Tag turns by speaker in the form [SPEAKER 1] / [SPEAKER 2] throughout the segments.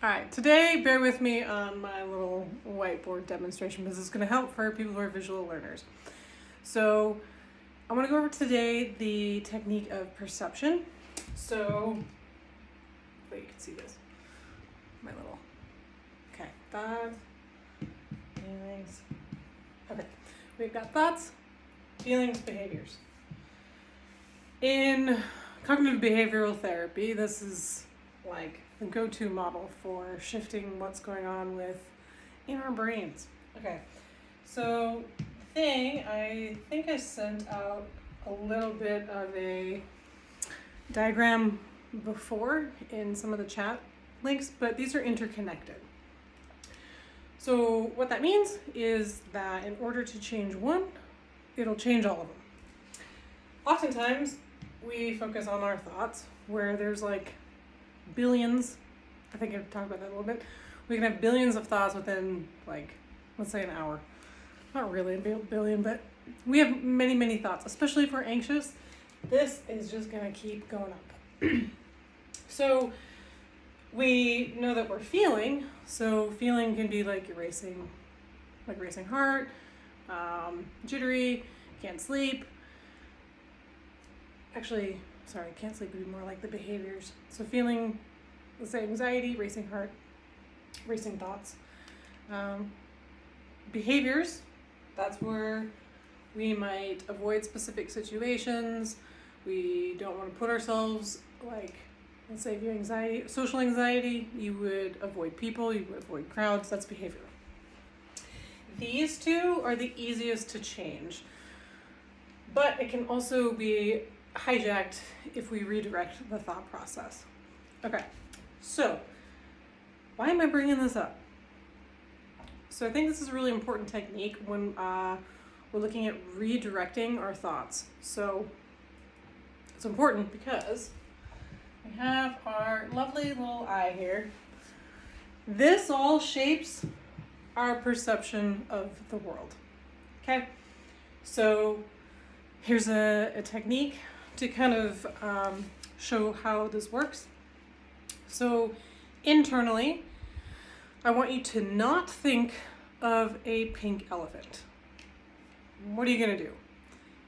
[SPEAKER 1] All right, today bear with me on my little whiteboard demonstration because it's going to help for people who are visual learners. So I'm going to go over today the technique of perception. So, hopefully you can see this. My little, okay, thoughts, feelings. Okay, we've got thoughts, feelings, behaviors. In cognitive behavioral therapy, this is like the go-to model for shifting what's going on in our brains. Okay, so I think I sent out a little bit of a diagram before in some of the chat links, but these are interconnected. So what that means is that in order to change one, it'll change all of them. Oftentimes, we focus on our thoughts where there's like billions. I think I've talked about that a little bit. We can have billions of thoughts within, like, let's say an hour. Not really a billion, but we have many, many thoughts, especially if we're anxious. This is just going to keep going up. So we know that we're feeling. So feeling can be like racing heart, jittery, can't sleep. Actually, sorry, can't sleep would be more like the behaviors. So feeling, let's say anxiety, racing heart, racing thoughts. Behaviors, that's where we might avoid specific situations. We don't want to put ourselves, like, let's say if you have anxiety, social anxiety, you would avoid people, you would avoid crowds, that's behavior. These two are the easiest to change, but it can also be hijacked if we redirect the thought process. Okay, so why am I bringing this up? So I think this is a really important technique when we're looking at redirecting our thoughts. So it's important because we have our lovely little eye here. This all shapes our perception of the world. Okay, so here's a technique to kind of show how this works. So internally, I want you to not think of a pink elephant. What are you gonna do?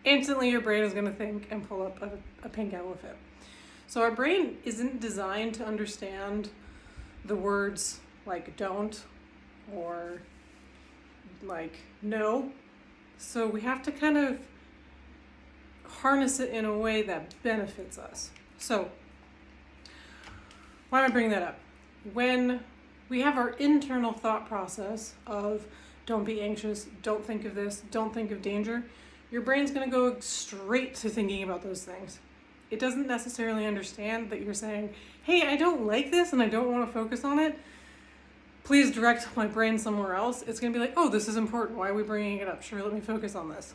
[SPEAKER 1] Instantly your brain is gonna think and pull up a pink elephant. So our brain isn't designed to understand the words like don't or like no. So we have to kind of harness it in a way that benefits us. So why am I bringing that up? When we have our internal thought process of don't be anxious, don't think of this, don't think of danger, your brain's going to go straight to thinking about those things. It doesn't necessarily understand that you're saying, hey, I don't like this and I don't want to focus on it. Please direct my brain somewhere else. It's going to be like, oh, this is important. Why are we bringing it up? Sure, let me focus on this.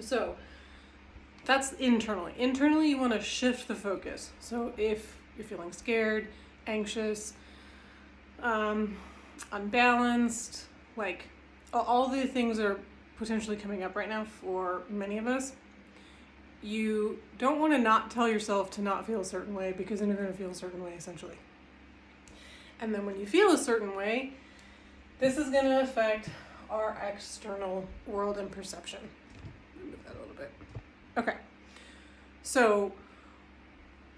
[SPEAKER 1] So that's internally. Internally, you want to shift the focus. So if you're feeling scared, anxious, unbalanced, like all the things are potentially coming up right now for many of us, you don't want to not tell yourself to not feel a certain way because then you're going to feel a certain way essentially. And then when you feel a certain way, this is going to affect our external world and perception. Move that a little bit. Okay. So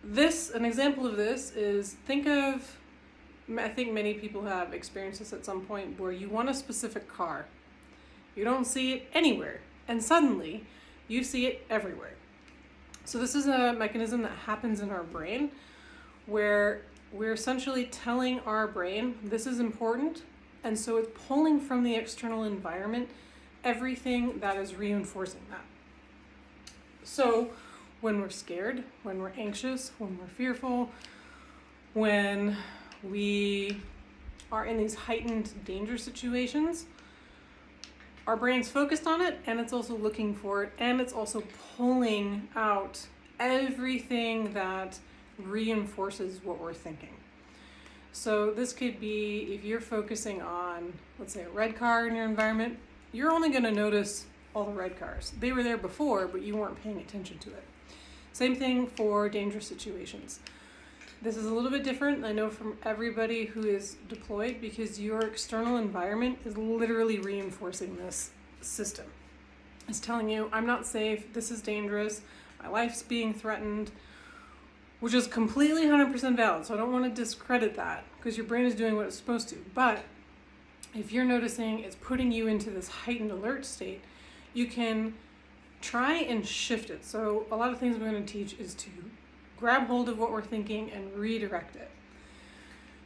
[SPEAKER 1] an example of this is, I think many people have experienced this at some point where you want a specific car. You don't see it anywhere, and suddenly you see it everywhere. So this is a mechanism that happens in our brain where we're essentially telling our brain this is important, and so it's pulling from the external environment everything that is reinforcing that. So when we're scared, when we're anxious, when we're fearful, when we are in these heightened danger situations, our brain's focused on it, and it's also looking for it, and it's also pulling out everything that reinforces what we're thinking. So this could be, if you're focusing on, let's say, a red car in your environment, you're only going to notice all the red cars. They were there before, but you weren't paying attention to it. Same thing for dangerous situations. This is a little bit different, I know, from everybody who is deployed, because your external environment is literally reinforcing this system. It's telling you, I'm not safe, this is dangerous, my life's being threatened, which is completely 100% valid. So I don't want to discredit that, because your brain is doing what it's supposed to. But if you're noticing it's putting you into this heightened alert state, you can try and shift it. So a lot of things we're going to teach is to grab hold of what we're thinking and redirect it.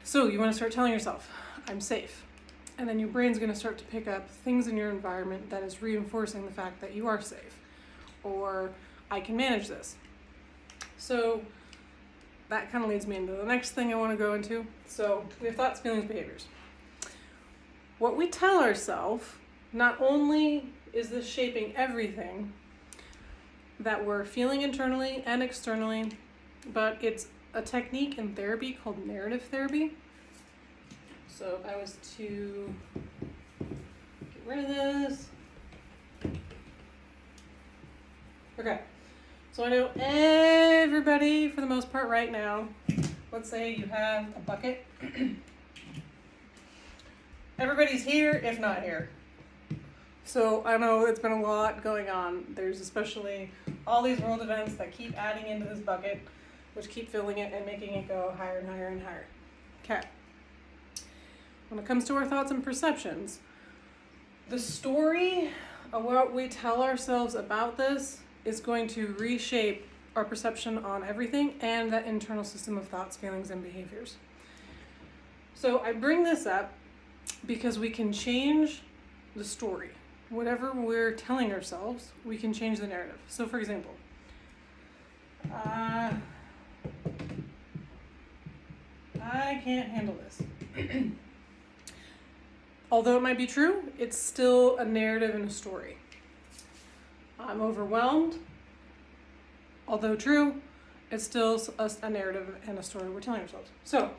[SPEAKER 1] So you want to start telling yourself, I'm safe. And then your brain's going to start to pick up things in your environment that is reinforcing the fact that you are safe, or I can manage this. So that kind of leads me into the next thing I want to go into. So we have thoughts, feelings, behaviors. What we tell ourselves, not only is this shaping everything that we're feeling internally and externally, but it's a technique in therapy called narrative therapy. So if I was to get rid of this. Okay. So I know everybody, for the most part right now, let's say you have a bucket. Everybody's here, if not here. So I know it's been a lot going on. There's especially all these world events that keep adding into this bucket, which keep filling it and making it go higher and higher and higher. Okay. When it comes to our thoughts and perceptions, the story of what we tell ourselves about this is going to reshape our perception on everything and that internal system of thoughts, feelings, and behaviors. So I bring this up because we can change the story. Whatever we're telling ourselves, we can change the narrative. So for example, I can't handle this. Although it might be true, it's still a narrative and a story. I'm overwhelmed. Although true, it's still a narrative and a story we're telling ourselves. So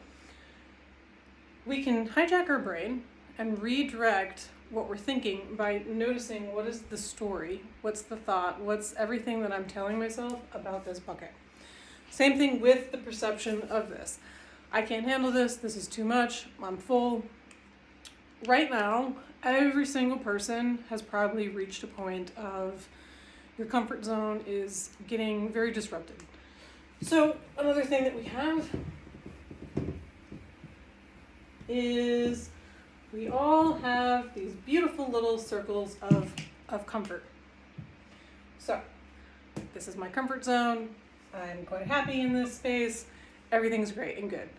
[SPEAKER 1] we can hijack our brain and redirect what we're thinking by noticing what is the story, what's the thought, what's everything that I'm telling myself about this bucket. Same thing with the perception of this. I can't handle this, this is too much, I'm full. Right now, every single person has probably reached a point of your comfort zone is getting very disrupted. So another thing that we have is we all have these beautiful little circles of comfort. So this is my comfort zone. I'm quite happy in this space. Everything's great and good.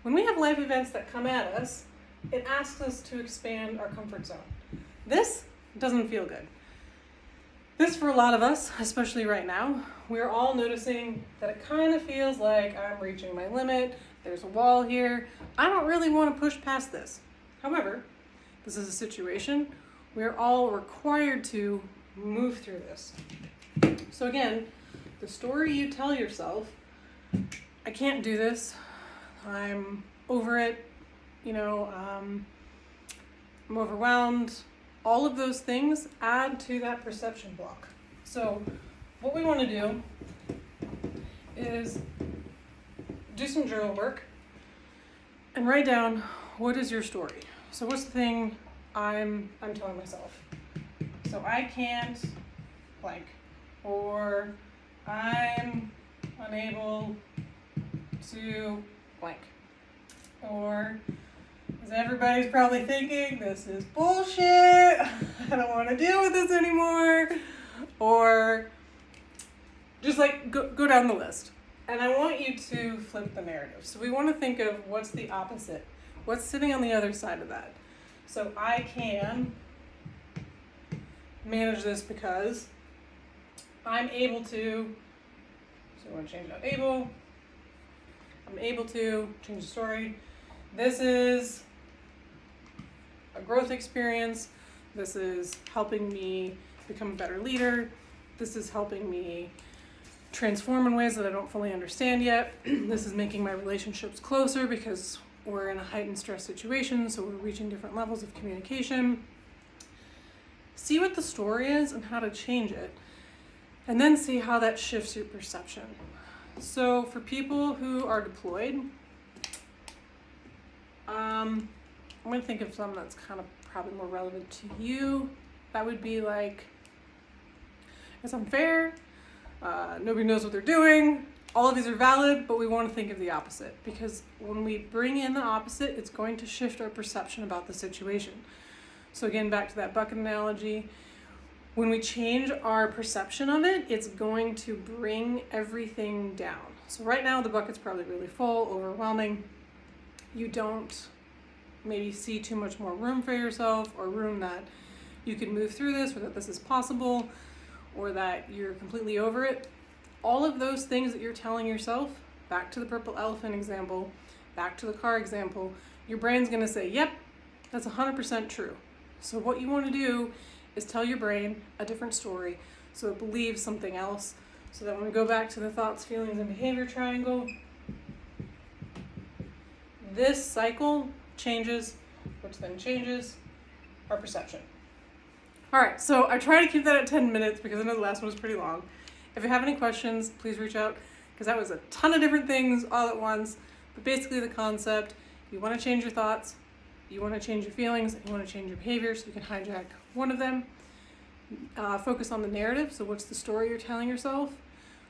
[SPEAKER 1] When we have life events that come at us, it asks us to expand our comfort zone. This doesn't feel good. This, for a lot of us, especially right now, we're all noticing that it kind of feels like I'm reaching my limit. There's a wall here. I don't really want to push past this. However, this is a situation we're all required to move through this. So again, the story you tell yourself, I can't do this, I'm over it, I'm overwhelmed, all of those things add to that perception block. So what we want to do is do some journal work and write down, what is your story? So what's the thing I'm telling myself? So I can't blank, or I'm unable to blank, or as everybody's probably thinking, this is bullshit, I don't want to deal with this anymore, or just like go down the list. And I want you to flip the narrative. So we want to think of what's the opposite. What's sitting on the other side of that? So I can manage this because I'm able to, so I want to change out able. I'm able to change the story. This is a growth experience. This is helping me become a better leader. This is helping me transform in ways that I don't fully understand yet. This is making my relationships closer because we're in a heightened stress situation, so we're reaching different levels of communication. See what the story is and how to change it, and then see how that shifts your perception. So for people who are deployed, I'm going to think of some that's kind of probably more relevant to you. That would be like, it's unfair, nobody knows what they're doing. All of these are valid, but we want to think of the opposite, because when we bring in the opposite, it's going to shift our perception about the situation. So again, back to that bucket analogy, when we change our perception of it, it's going to bring everything down. So right now the bucket's probably really full, overwhelming. You don't maybe see too much more room for yourself, or room that you can move through this, or that this is possible, or that you're completely over it. All of those things that you're telling yourself, back to the purple elephant example, back to the car example, your brain's gonna say, yep, that's 100% true. So what you wanna do is tell your brain a different story so it believes something else, so that when we go back to the thoughts, feelings, and behavior triangle, this cycle changes, which then changes our perception. All right, so I try to keep that at 10 minutes because I know the last one was pretty long. If you have any questions, please reach out, because that was a ton of different things all at once. But basically the concept, you want to change your thoughts, you want to change your feelings, and you want to change your behavior, so you can hijack one of them. Focus on the narrative, so what's the story you're telling yourself?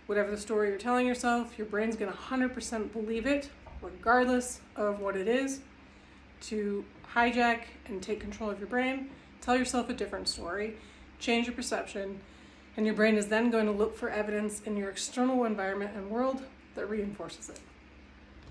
[SPEAKER 1] Whatever the story you're telling yourself, your brain's going to 100% believe it, regardless of what it is. To hijack and take control of your brain, tell yourself a different story, change your perception, and your brain is then going to look for evidence in your external environment and world that reinforces it.